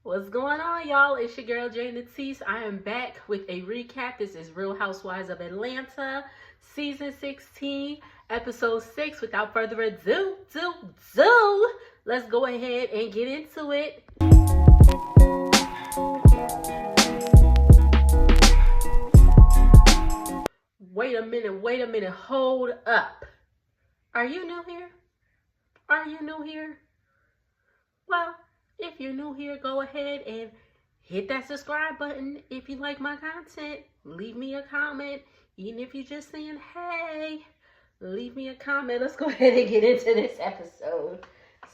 What's going on, y'all? It's your girl, Jay Natisse. I am back with a recap. This is Real Housewives of Atlanta, Season 16, Episode 6. Without further ado, let's go ahead and get into it. Wait a minute, hold up. Are you new here? Well, if you're new here, go ahead and hit that subscribe button. If you like my content, leave me a comment. Even if you're just saying, hey, leave me a comment. Let's go ahead and get into this episode.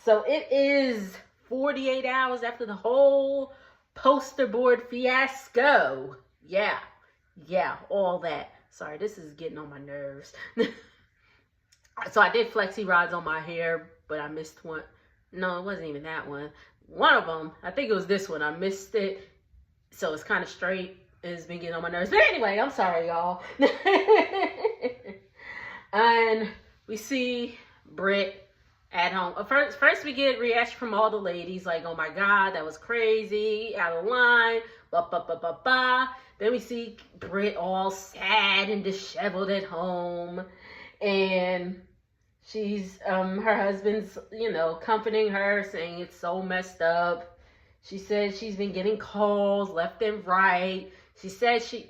So it is 48 hours after the whole poster board fiasco. Yeah, all that. Sorry, this is getting on my nerves. So I did flexi rods on my hair, but I missed one. No, it wasn't even that one. One of them, I think it was this one. I missed it. So it's kind of straight. It's been getting on my nerves. But anyway, I'm sorry, y'all. And we see Britt at home. First we get reaction from all the ladies. Like, oh my God, that was crazy. Out of line. Then we see Britt all sad and disheveled at home. And she's, her husband's, comforting her, saying it's so messed up. She said she's been getting calls left and right. She said she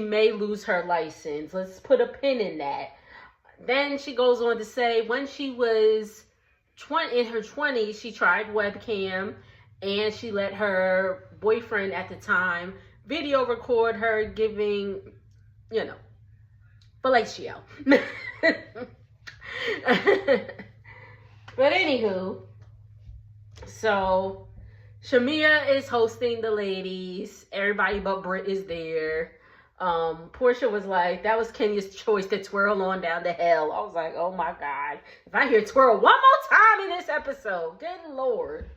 may lose her license. Let's put a pin in that. Then she goes on to say when she was in her 20s, she tried webcam and she let her boyfriend at the time video record her giving, fellatio. But anywho, so Shamia is hosting the ladies. Everybody but Britt is there. Portia was like, that was Kenya's choice to twirl on down to hell. I was like, oh my God. If I hear twirl one more time in this episode, good Lord.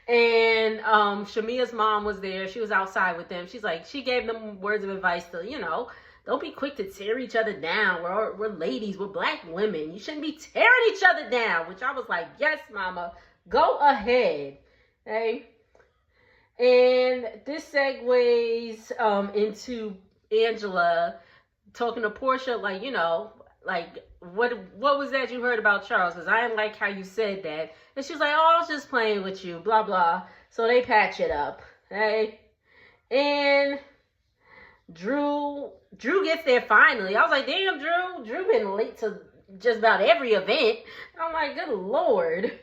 And Shamia's mom was there. She was outside with them. She's like, she gave them words of advice to, don't be quick to tear each other down. We're ladies. We're black women. You shouldn't be tearing each other down. Which I was like, yes, mama. Go ahead. Okay? And this segues into Angela talking to Portia, like, what was that you heard about Charles? Because I didn't like how you said that. And she's like, oh, I was just playing with you, blah, blah. So they patch it up. Okay? And Drew gets there finally. I was like, damn, Drew been late to just about every event. I'm like, good Lord.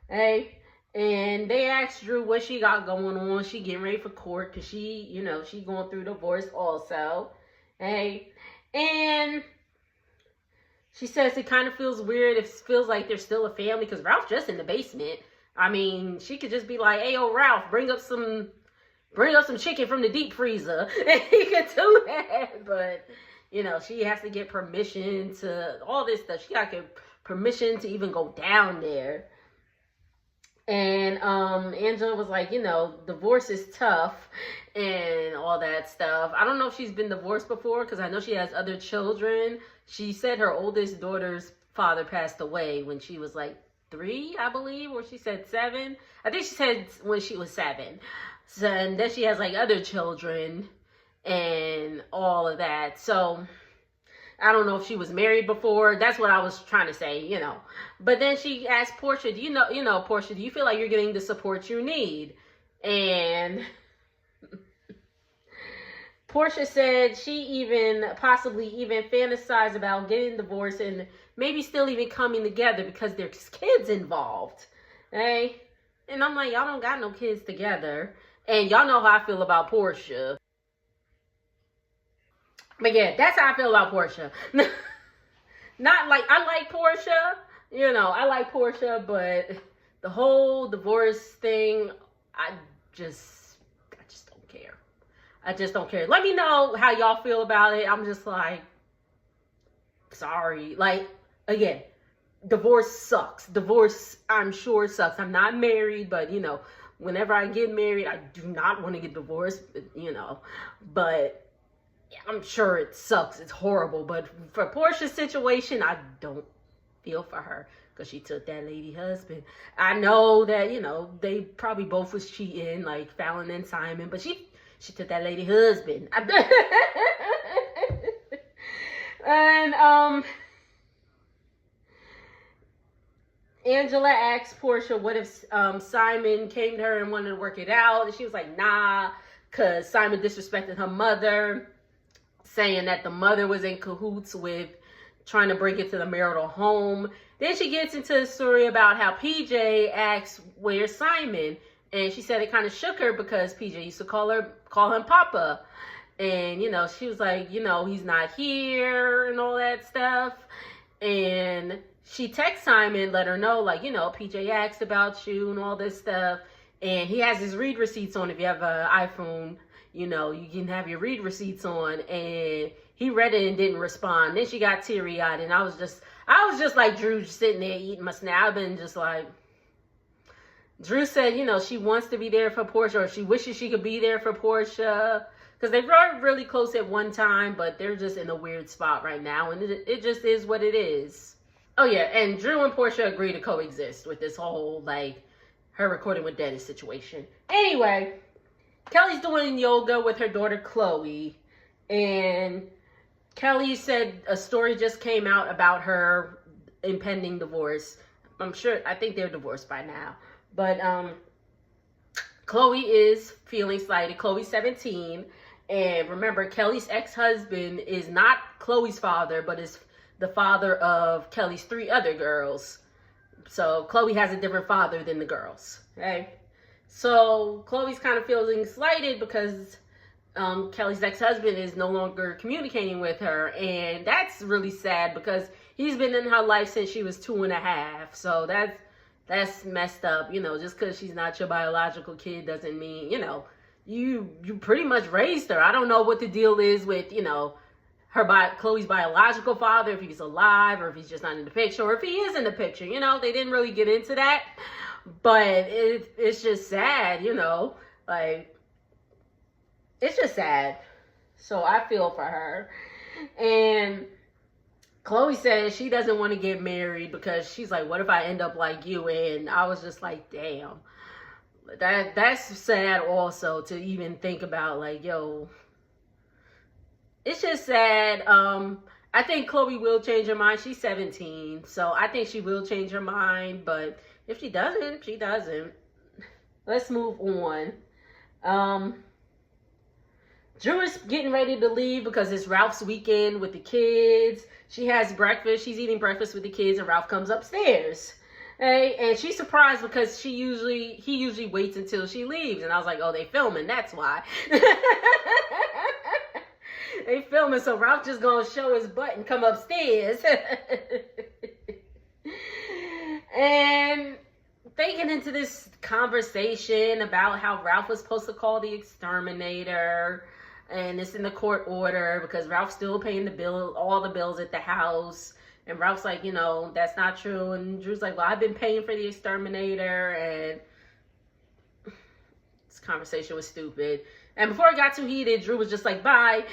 Hey, and they asked Drew what she got going on. She getting ready for court because she going through divorce also. Hey, and she says it kind of feels weird. It feels like they're still a family because Ralph's just in the basement. I mean, she could just be like, hey, yo, Ralph, bring up some chicken from the deep freezer. And he could do that. But, she has to get permission to all this stuff. She got to get permission to even go down there. And Angela was like, divorce is tough and all that stuff. I don't know if she's been divorced before because I know she has other children. She said her oldest daughter's father passed away when she was like 3, I believe, or she said 7. I think she said when she was 7. So, and then she has like other children and all of that. So I don't know if she was married before. That's what I was trying to say, But then she asked Portia, Portia, do you feel like you're getting the support you need? And Portia said she possibly fantasized about getting divorced and maybe still even coming together because there's kids involved. Okay? And I'm like, y'all don't got no kids together. And y'all know how I feel about Portia. But yeah, that's how I feel about Portia. Not like, I like Portia. I like Portia, but the whole divorce thing, I just don't care. I just don't care. Let me know how y'all feel about it. I'm just like, sorry. Like, again, divorce sucks. Divorce, I'm sure, sucks. I'm not married, but, whenever I get married, I do not want to get divorced, But I'm sure it sucks. It's horrible. But for Portia's situation, I don't feel for her. because she took that lady husband. I know that, you know, they probably both was cheating, like Fallon and Simon, but she took that lady husband. And Angela asked Portia what if Simon came to her and wanted to work it out, and she was like, nah, because Simon disrespected her mother, saying that the mother was in cahoots with trying to break into the marital home. Then she gets into the story about how PJ asks, where's Simon? And she said it kind of shook her because PJ used to call him Papa. And, you know, she was like, you know, he's not here and all that stuff. And she texts Simon, let her know, like, you know, PJ asked about you and all this stuff. And he has his read receipts on. If you have an iPhone, you know, you can have your read receipts on. And he read it and didn't respond. Then she got teary-eyed. And I was just like Drew, just sitting there eating my snack. I've been just like, Drew said, you know, she wants to be there for Portia, or she wishes she could be there for Portia. Because they were really close at one time, but they're just in a weird spot right now. And it just is what it is. Oh, yeah. And Drew and Portia agree to coexist with this whole, like, her recording with Dennis situation. Anyway, Kelly's doing yoga with her daughter, Chloe. And Kelly said a story just came out about her impending divorce. I think they're divorced by now. But Chloe is feeling slighted. Chloe's 17. And remember, Kelly's ex-husband is not Chloe's father, but is the father of Kelly's 3 other girls. So Chloe has a different father than the girls. Okay? So Chloe's kind of feeling slighted because Kelly's ex-husband is no longer communicating with her. And that's really sad because he's been in her life since she was 2.5. So that's messed up. You know, just because she's not your biological kid doesn't mean, you know, you pretty much raised her. I don't know what the deal is with, you know, Chloe's biological father, if he's alive or if he's just not in the picture, or if he is in the picture. You know, they didn't really get into that. But it's just sad, you know, like, it's just sad. So I feel for her. And Chloe says she doesn't want to get married because she's like, what if I end up like you? And I was just like, damn. That's sad also to even think about, like, yo, it's just sad. I think Chloe will change her mind. She's 17, so I think she will change her mind, but if she doesn't, she doesn't. Let's move on. Drew is getting ready to leave because it's Ralph's weekend with the kids. She has breakfast. She's eating breakfast with the kids, and Ralph comes upstairs. Hey, and she's surprised because he usually waits until she leaves. And I was like, oh, they filming, that's why. They filming, so Ralph just gonna show his butt and come upstairs. And they get into this conversation about how Ralph was supposed to call the exterminator. And it's in the court order because Ralph's still paying all the bills at the house. And Ralph's like, you know, that's not true. And Drew's like, well, I've been paying for the exterminator. And this conversation was stupid. And before it got too heated, Drew was just like, bye.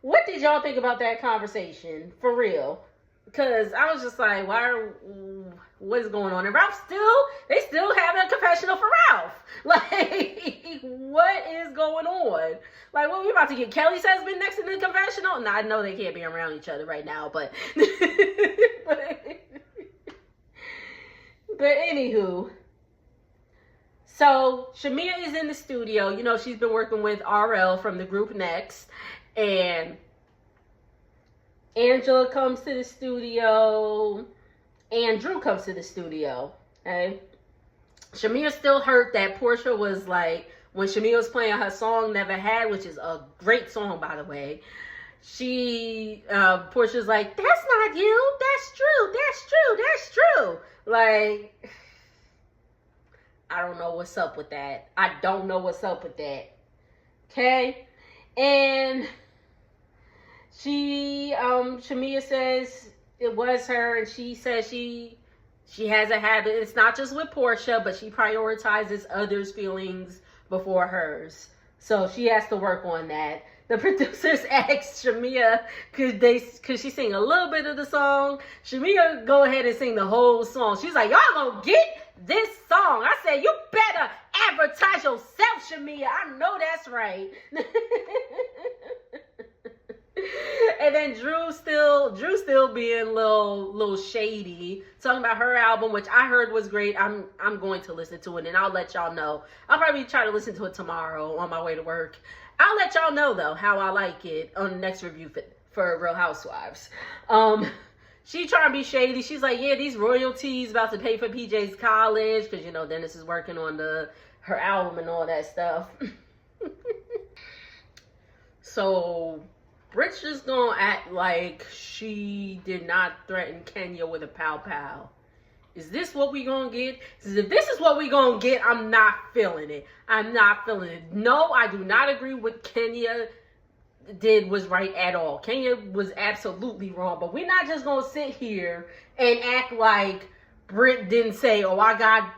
What did y'all think about that conversation? For real. Because I was just like, what is going on? And they still having a confessional for Ralph. Like, what is going on? Like, what, we about to get Kelly's husband next in the confessional? No, I know they can't be around each other right now, but but anywho. So, Shamia is in the studio. You know, she's been working with RL from the group Next. And Angela comes to the studio. And Drew comes to the studio. Okay? Shamia still hurt that Portia was like, when Shamia was playing her song Never Had, which is a great song, by the way, Portia's like, that's not you. That's true. That's true. That's true. Like, I don't know what's up with that. I don't know what's up with that. Okay? And Shamia says it was her, and she says she has a habit. It's not just with Portia, but she prioritizes others' feelings before hers. So she has to work on that. the producers asked Shamia, could she sing a little bit of the song? Shamia go ahead and sing the whole song. She's like, y'all gonna get this song. I said, you better advertise yourself, Shamia. I know that's right. And then Drew still being a little shady, talking about her album, which I heard was great. I'm going to listen to it, and I'll let y'all know. I'll probably try to listen to it tomorrow on my way to work. I'll let y'all know though how I like it on the next review for Real Housewives. She trying to be shady. She's like, yeah, these royalties about to pay for PJ's college because Dennis is working on her album and all that stuff. So Brit's just gonna act like she did not threaten Kenya with a pow. Is this what we gonna get? If this is what we gonna get, I'm not feeling it. I'm not feeling it. No, I do not agree with Kenya did was right at all. Kenya was absolutely wrong. But we're not just gonna sit here and act like Brit didn't say, oh, I got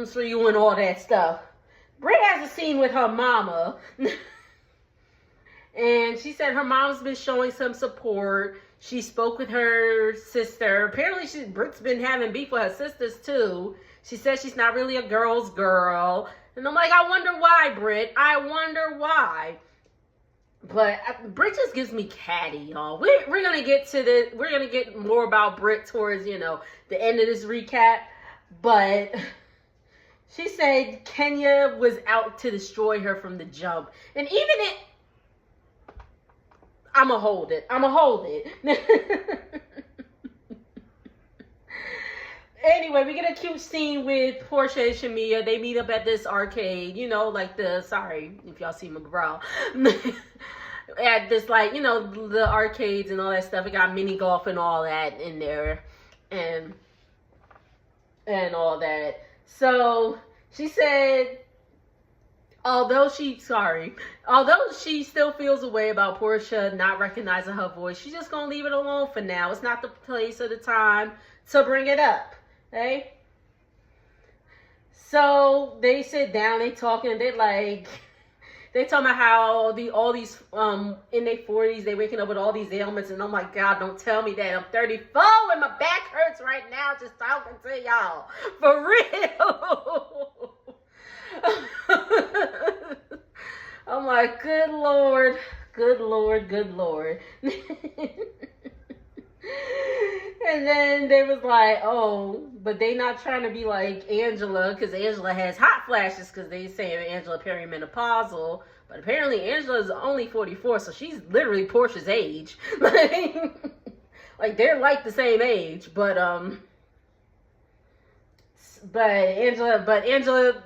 for you and all that stuff. Brit has a scene with her mama. And she said her mom's been showing some support. She spoke with her sister. Apparently, Brit's been having beef with her sisters, too. She says she's not really a girl's girl. And I'm like, I wonder why, Brit. I wonder why. But Brit just gives me catty, y'all. We're going to get to this. We're going to get more about Brit towards, the end of this recap. But she said Kenya was out to destroy her from the jump. And even it... I'ma hold it. Anyway, we get a cute scene with Portia and Shamia. They meet up at this arcade, sorry if y'all see my bra. At this, the arcades and all that stuff. It got mini golf and all that in there. And all that. So, she said... Although she still feels a way about Portia not recognizing her voice, she's just going to leave it alone for now. It's not the place or the time to bring it up. Okay? So they sit down, they talking, they talking about how all these in their 40s, they waking up with all these ailments, and oh my God, don't tell me that. I'm 34 and my back hurts right now just talking to y'all. For real. I'm like, good Lord. And then they was like, oh, but they not trying to be like Angela, because Angela has hot flashes, because they saying Angela perimenopausal, but apparently Angela's only 44, so she's literally Portia's age. Like they're like the same age, but Angela,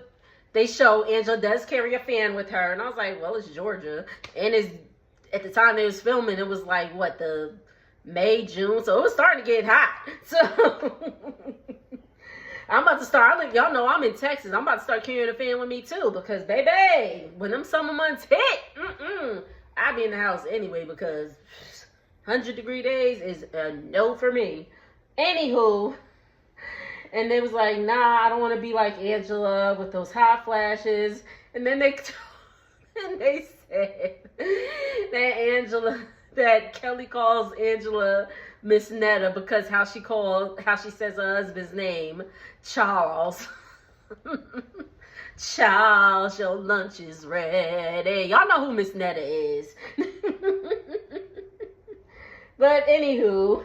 they show Angela does carry a fan with her, and I was like, well, it's Georgia, and at the time they was filming, it was like the May, June, so it was starting to get hot. So I'm about to start. Y'all know I'm in Texas. I'm about to start carrying a fan with me too, because baby, when them summer months hit, I'll be in the house anyway, because 100-degree days is a no for me. Anywho. And they was like, nah, I don't want to be like Angela with those hot flashes. And then they said that Kelly calls Angela Miss Netta because how she says her husband's name, Charles. Charles, your lunch is ready. Y'all know who Miss Netta is. But anywho,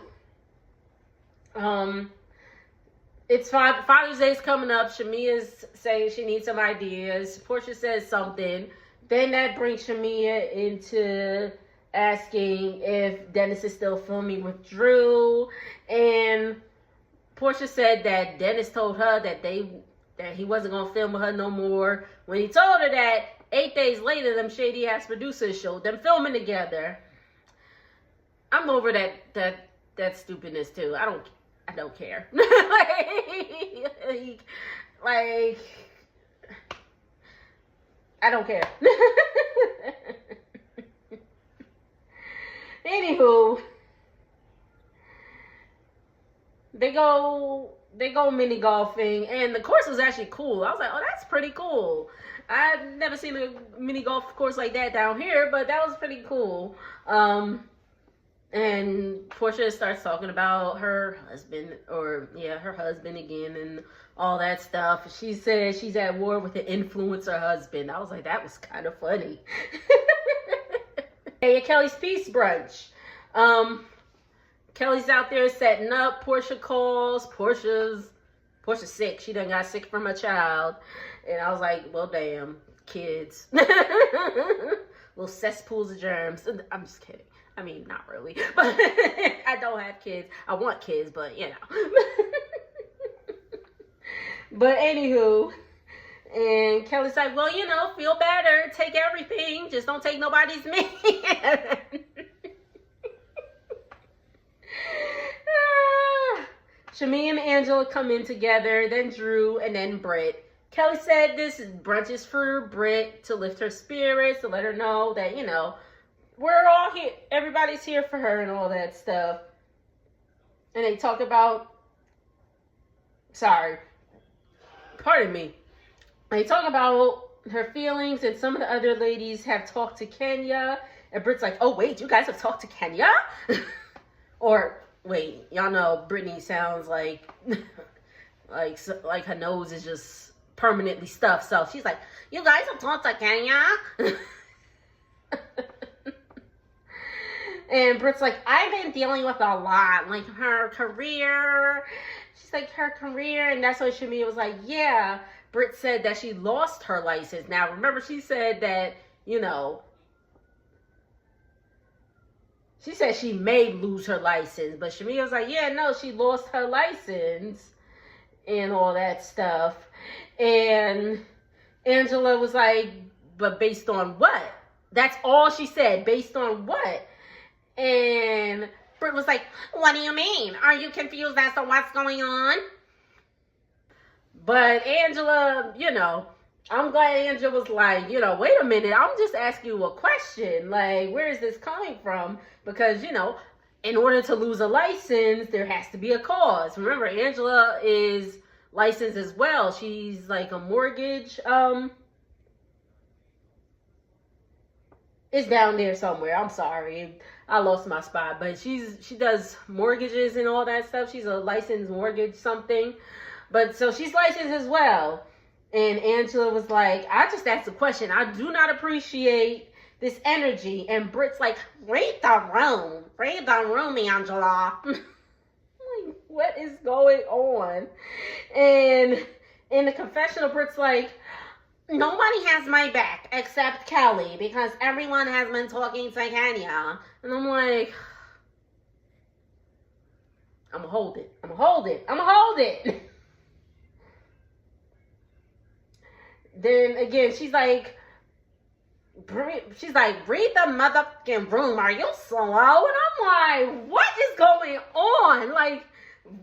it's Father's Day's coming up. Shamia's saying she needs some ideas. Portia says something. Then that brings Shamia into asking if Dennis is still filming with Drew. And Portia said that Dennis told her that he wasn't going to film with her no more. When he told her that, 8 days later, them shady-ass producers showed them filming together. I'm over that stupidness, too. I don't care. like, I don't care. Anywho, they go mini golfing, and the course was actually cool. I was like, oh, that's pretty cool. I've never seen a mini golf course like that down here, but that was pretty cool. And Portia starts talking about her husband, her husband again, and all that stuff. She says she's at war with an influencer husband. I was like, that was kind of funny. Hey, at Kelly's Peace Brunch. Kelly's out there setting up. Portia calls. Portia's sick. She done got sick from a child. And I was like, well, damn, kids. Little cesspools of germs. I'm just kidding. I mean, not really. But I don't have kids. I want kids, but you know. But anywho, and Kelly's like, well, you know, feel better. Take everything. Just don't take nobody's man. Shamea and Angela come in together, then Drew, and then Britt. Kelly said this brunch is for Britt to lift her spirits, to let her know that, you know, we're all here. Everybody's here for her and all that stuff. And they talk about, pardon me. They talk about her feelings, and some of the other ladies have talked to Kenya. And Britt's like, oh, wait, you guys have talked to Kenya? Or, wait, y'all know Brittany sounds like, like her nose is just permanently stuffed. So she's like, you guys have talked to Kenya? And Britt's like, I've been dealing with a lot, like her career. She's like, her career. And that's when Shamea was like, yeah. Britt said that she lost her license. Now, remember, she said that, you know, she said she may lose her license. But Shamea was like, yeah, no, she lost her license and all that stuff. And Angela was like, but based on what? That's all she said. Based on what? And Britt was like, what do you mean? Are you confused as to what's going on? But Angela, you know, I'm glad Angela was like, you know, wait a minute. I'm just asking you a question. Like, where is this coming from? Because, you know, in order to lose a license, there has to be a cause. Remember, Angela is licensed as well. She's like a mortgage, it's down there somewhere. I'm sorry. I lost my spot. But she does mortgages and all that stuff. She's a licensed mortgage something. But so she's licensed as well. And Angela was like, I just asked a question. I do not appreciate this energy. And Britt's like, read the room. Read the room, Angela. Like, what is going on? And in the confessional, Britt's like, nobody has my back except Kelly because everyone has been talking to Kenya. And I'm like, I'm gonna hold it. I'm gonna hold it. I'm gonna hold it. Then again, she's like, read the motherfucking room. Are you slow? And I'm like, what is going on? Like,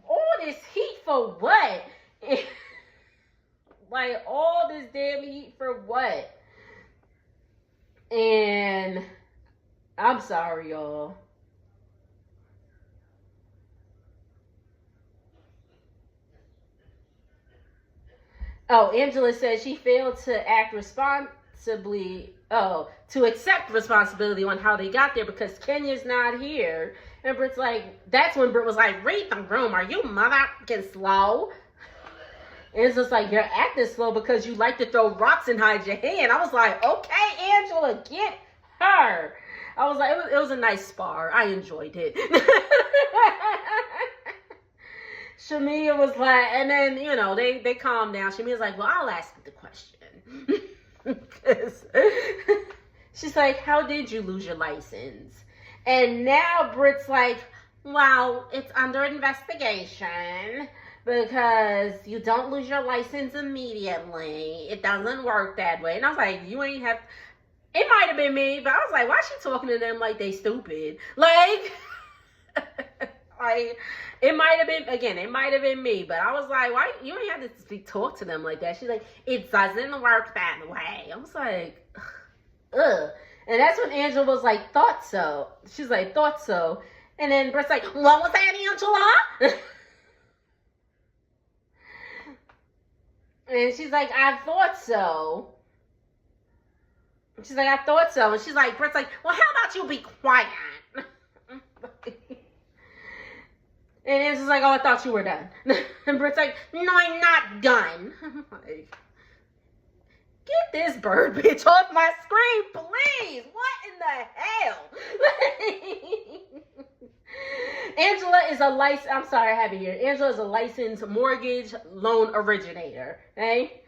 all this heat for what? Like, all this damn heat for what? And I'm sorry, y'all. Oh, Angela said she failed to act responsibly. Oh, to accept responsibility on how they got there because Kenya's not here. And Britt's like, that's when Britt was like, read the room. Are you motherfucking slow? And it's just like, you're acting slow because you like to throw rocks and hide your hand. I was like, okay, Angela, get her. I was like, it was a nice spar. I enjoyed it. Shamea was like, and then, you know, they calmed down. Shamea's like, well, I'll ask you the question. She's like, how did you lose your license? And now Britt's like, well, it's under investigation. Because you don't lose your license immediately. It doesn't work that way. And I was like, you ain't have... It might have been me, but I was like, why is she talking to them like they stupid? Like, like, it might have been, again, it might have been me. But I was like, why? You ain't have to talk to them like that. She's like, it doesn't work that way. I was like, ugh. And that's when Angela was like, thought so. She's like, thought so. And then Brett's like, what was that, Angela? And she's like, I thought so. She's like, I thought so. And she's like, Britt's like, well, how about you be quiet? And Angela's like, oh, I thought you were done. And Britt's like, no, I'm not done. I'm like, get this bird bitch off my screen, please. What in the hell? Angela is a I'm sorry, I have it here. Angela is a licensed mortgage loan originator, okay?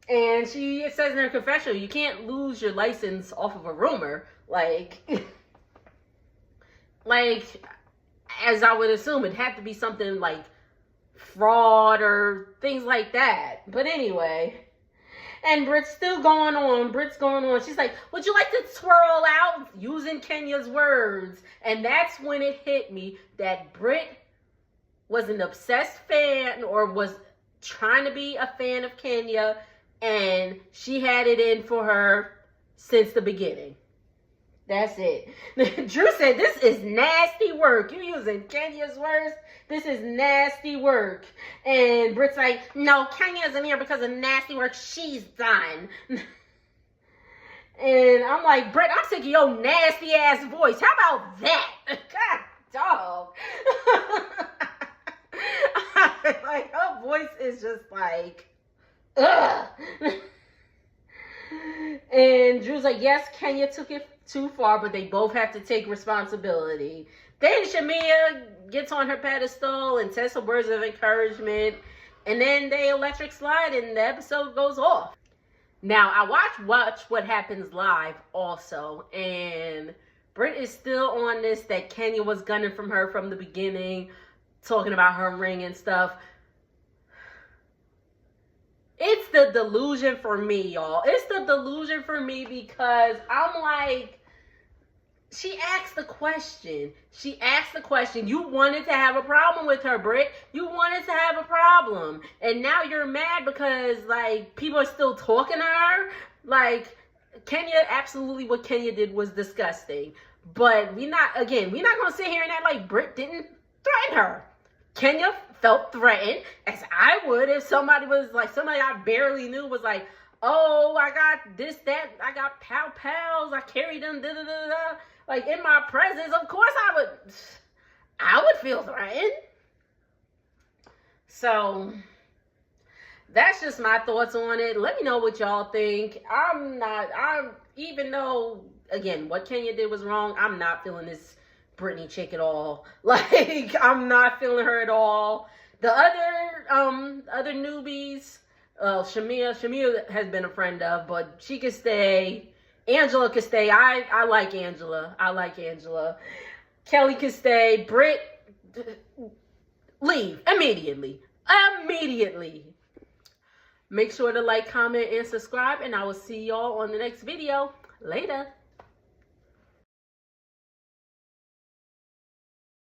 And it says in her confessional, you can't lose your license off of a rumor. Like, as I would assume, it'd have to be something like fraud or things like that. But anyway, and Britt's still going on. She's like, would you like to twirl out? Using Kenya's words. And that's when it hit me that Britt was an obsessed fan or was trying to be a fan of Kenya. And she had it in for her since the beginning. That's it. Drew said, this is nasty work. You using Kenya's words? This is nasty work. And Britt's like, no, Kenya isn't here because of nasty work. She's done. And I'm like, Britt, I'm sick of your nasty ass voice. How about that? God, dog. Like, her voice is just like, ugh. And Drew's like, yes, Kenya took it too far, but they both have to take responsibility. Then Shamia gets on her pedestal and says some words of encouragement, and then they electric slide and the episode goes off. Now, I watch What Happens Live also, and Britt is still on this that Kenya was gunning from her from the beginning, talking about her ring and stuff. It's the delusion for me, y'all. It's the delusion for me because I'm like, she asked the question. You wanted to have a problem with her, Britt. You wanted to have a problem. And now you're mad because, like, people are still talking to her. Like, absolutely what Kenya did was disgusting. But we're not going to sit here and act like Britt didn't threaten her. Kenya felt threatened, as I would if somebody I barely knew was like, oh, I got this, that, I got pals, I carried them, da-da-da-da. Like, in my presence, of course I would feel threatened. So, that's just my thoughts on it. Let me know what y'all think. Even though, again, what Kenya did was wrong, I'm not feeling this Brittany chick at all. Like, I'm not feeling her at all. The other newbies, Shamia has been a friend of, but she could stay. Angela could stay. I like Angela. Kelly could stay. Britt, leave immediately. Make sure to like, comment, and subscribe, and I will see y'all on the next video. Later.